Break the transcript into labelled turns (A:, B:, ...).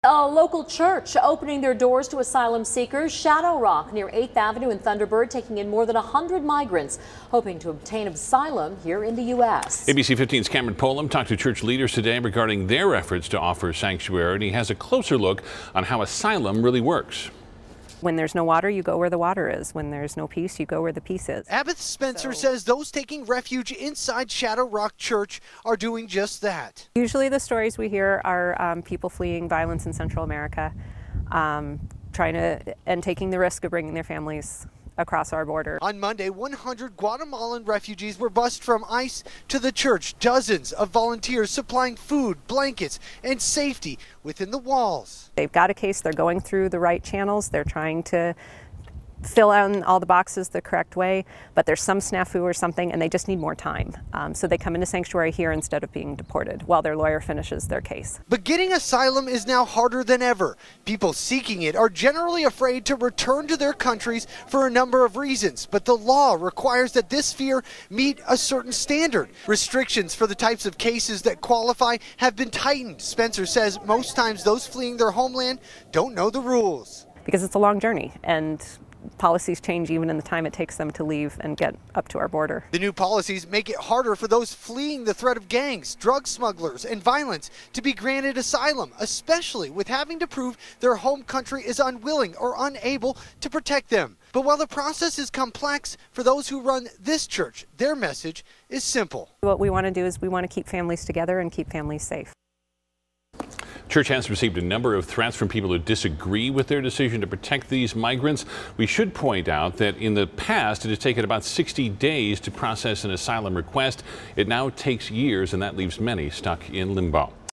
A: A local church opening their doors to asylum seekers. Shadow Rock near 8th Avenue in Thunderbird taking in more than 100 migrants hoping to obtain asylum here in the U.S.
B: ABC 15's Cameron Polam talked to church leaders today regarding their efforts to offer sanctuary, and he has a closer look on how asylum really works.
C: When there's no water, you go where the water is. When there's no peace, you go where the peace is.
D: Abbott Spencer says those taking refuge inside Shadow Rock Church are doing just that.
C: Usually the stories we hear are people fleeing violence in Central America, taking the risk of bringing their families across our border.
D: On Monday, 100 Guatemalan refugees were bused from ICE to the church. Dozens of volunteers supplying food, blankets, and safety within the walls.
C: They've got a case. They're going through the right channels. They're trying to fill out all the boxes the correct way, but there's some snafu or something, and they just need more time. So they come into sanctuary here instead of being deported while their lawyer finishes their case.
D: But getting asylum is now harder than ever. People seeking it are generally afraid to return to their countries for a number of reasons, but the law requires that this fear meet a certain standard. Restrictions for the types of cases that qualify have been tightened. Spencer says most times those fleeing their homeland don't know the rules.
C: Because it's a long journey, and policies change even in the time it takes them to leave and get up to our border.
D: The new policies make it harder for those fleeing the threat of gangs, drug smugglers, and violence to be granted asylum, especially with having to prove their home country is unwilling or unable to protect them. But while the process is complex, for those who run this church, their message is simple.
C: What we want to do is we want to keep families together and keep families safe.
B: Church has received a number of threats from people who disagree with their decision to protect these migrants. We should point out that in the past, it has taken about 60 days to process an asylum request. It now takes years, and that leaves many stuck in limbo.